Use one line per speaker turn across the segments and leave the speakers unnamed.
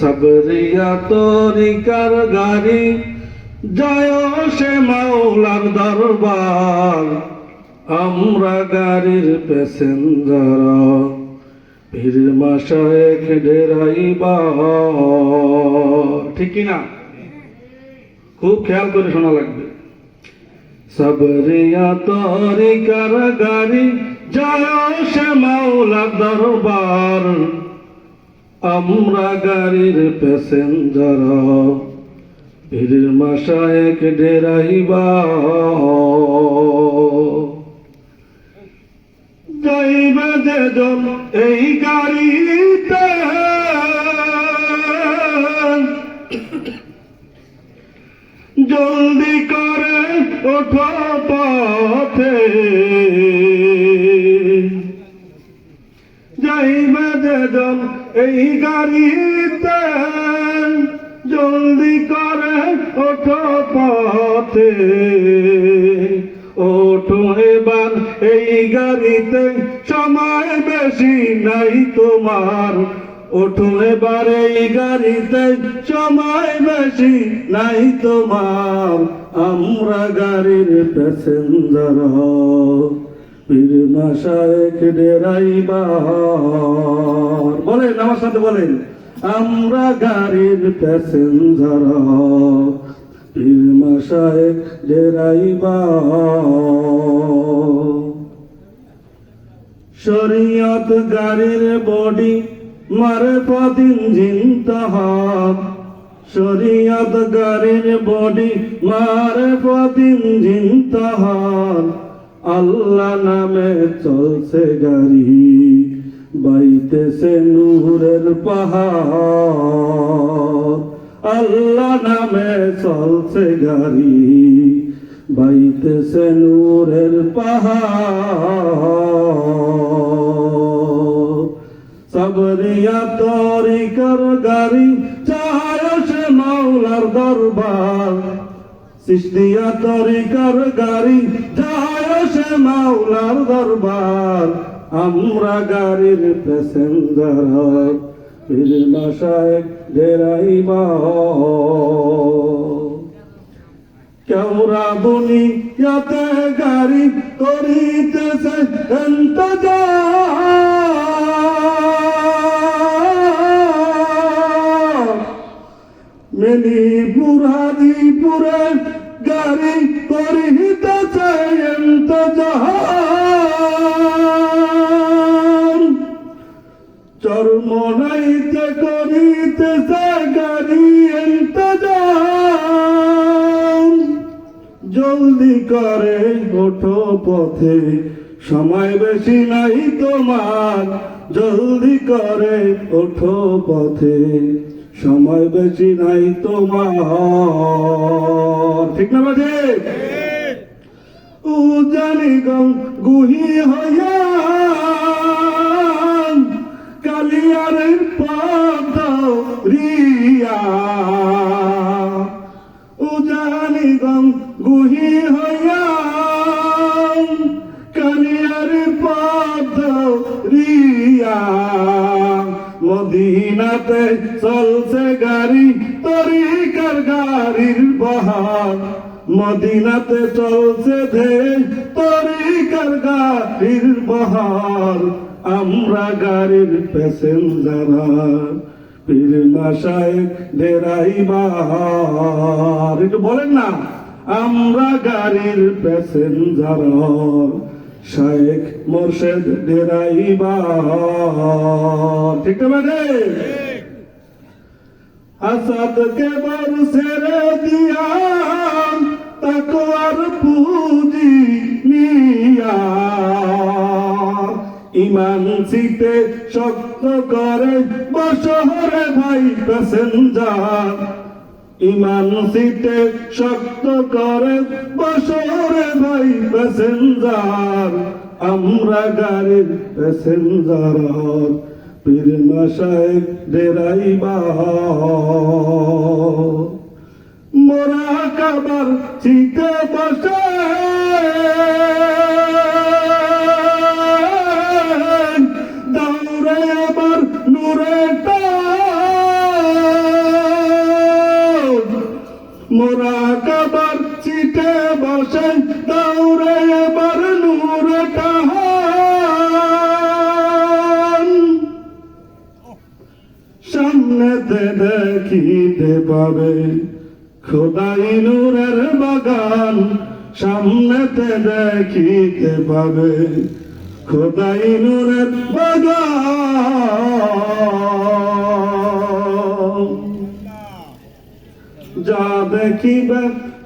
সাবরিয়া তরিকার গাড়ি যায় সে মাওলার দরবার, আমরা গাড়ির প্যাসেঞ্জার পীর মাশায়েখ ডেরাইবার। ঠিক কিনা? খুব খেয়াল করে শোনা লাগবে। সাবরিয়া তরিকার গাড়ি যায় সে মাওলার দরবার, আমরা গাড়ির প্যাসেঞ্জার পীর মাশায়েখ ডেরাইবার। যাইবে যেজন এই গাড়িতে জলদি করে ওঠো পথে, যাইবে যেজন এই গাড়িতে জলদি করে ওঠো পথে। ওঠো এবার এই গাড়িতে সময় বেশি নাই তোমার, ওঠো এবার এই গাড়িতে সময় বেশি নাই তোমার, আমরা গাড়ির প্যাসেঞ্জার পীর মাশায়েখ ডেরাইবার। বলেন আমার সাথে বলেন, আমরা গাড়ির প্যাসেঞ্জার পীর মাশায়েখ ডেরাইবার। শরীয়ত গাড়ির বডি মারফত ইঞ্জিন তাহার, শরীয়ত গাড়ির বডি মারফত ইঞ্জিন তাহার, আল্লাহ নামে চলছে গাড়ি বাইতেছে নূরের পাহাড়, আল্লাহ নামে চলছে গাড়ি বাইতেছে নূরের পাহাড়। সাবরিয়া তরিকার গাড়ি যায় সে মাওলার দরবার, চিশতিয়া তরিকার গাড়ি যায় সে মাওলার দরবার, আমরা গাড়ির প্যাসেঞ্জার পীর মাশায়েখ ডেরাইবার। কেওরা দুনিয়াতে গাড়ি করিতেছে ইন্তজার, মেদিনীপুর হাজিপুরে গাড়ি করিতেছে ইন্তজার, চরমনাইতে করিতেছে গাড়ি ইন্তজার, জলদি করে ওঠো পথে সময় বেশি নাই তোমার, জলদি করে ওঠো পথে সময় বেশি নাই তোমার। ঠিক না বাজে? উজানি গম গুহি হইয়া কালিয়ারের পথ রিয়া, উজানি গম গুহি হইয়া কালিয়ারের পথ রিয়া, মদিনাতে চলছে গাড়ি তরিকার গাড়ির বহার, মদিনাতে চলছে ধে তরিকার গাড়ির বহার, আমরা গাড়ির প্যাসেঞ্জার পীর মাশায়েখ ডেরাইবার। একটু বলেন না, আমরা গাড়ির প্যাসেঞ্জার শায়েখ মোরশেদ ডেরাইবার। ঠিক না বাজে? আসাদকে বার ছেড়ে দিয়া তাকওয়ার পুঁজি নিয়া, ইমান সিতে শক্ত করে বশহরে ভাই প্যাসেঞ্জার, ইমান সিতে শক্ত করে বশহরে ভাই প্যাসেঞ্জার, আমরা গাড়ির প্যাসেঞ্জার পীর মাশায়েখ ডেরাইবার। মোরা কাবার চিতে বসে দৌড়ে আবার নূরে সামনেতে দেখিতে পাবে খোদাই নূরের বাগান, সামনেতে দেখিতে পাবে খোদাই নূরের বাগান। যা দেখিবে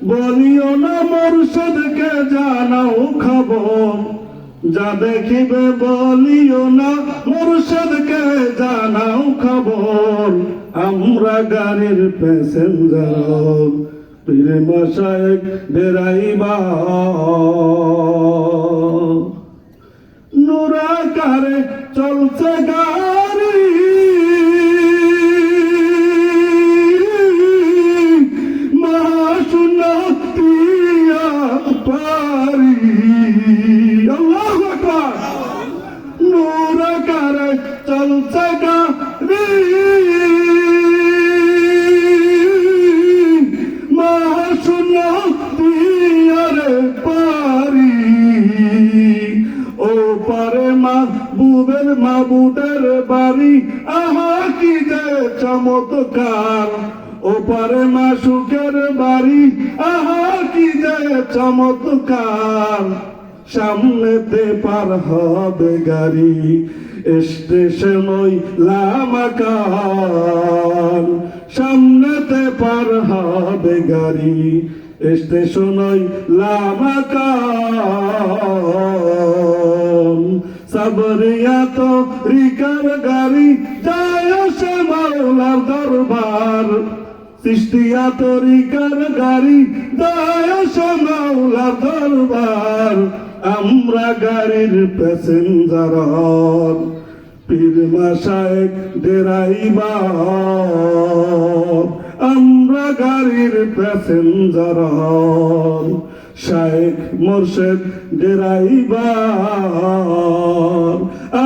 বলিও না মুর্শিদকে জানাও খবর, যা দেখিবে বলিও না মুর্শিদকে জানাও খবর। আমরা গাড়ির প্যাসেঞ্জার পীর মাশায়েখ ডেরাইবা, নূরাকারে চলছে গাড়ি, মহাশুনতিয়া পারি। আল্লাহু আকবার। নূরাকারে চলছে গাড়ি, মহাশুনতিয়ারে পারি। ও পারে মাহবুবের মাবুদের বাড়ি, আহা কি যে চমৎকার। ও পারে মাসুকের বাড়ি, আহা কি যে চমৎকার। সামনেতে পার হবে গাড়ি, স্টেশনই লামাকান। সামনেতে পার হবে গাড়ি, স্টেশনই লামাকান। সাবরিয়া তো রিকার গাড়ি যায় সে মাওলার দরবার, চিশতিয়া তরিকার গাড়ি যায় সে মাওলার দরবার। আমরা গাড়ির প্যাসেঞ্জার পীর মাশায়েখ ডেরাইবার, আমরা গাড়ির প্যাসেঞ্জার শায়েখ মুর্শিদ ডেরাইবার।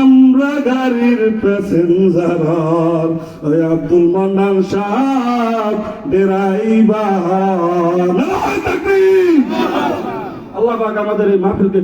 আমরা গাড়ির প্যাসেঞ্জার ওই আব্দুল মান্নান শাহ ডেরাইবার। আল্লাহ পাক আমাদের এই মাহফিলকে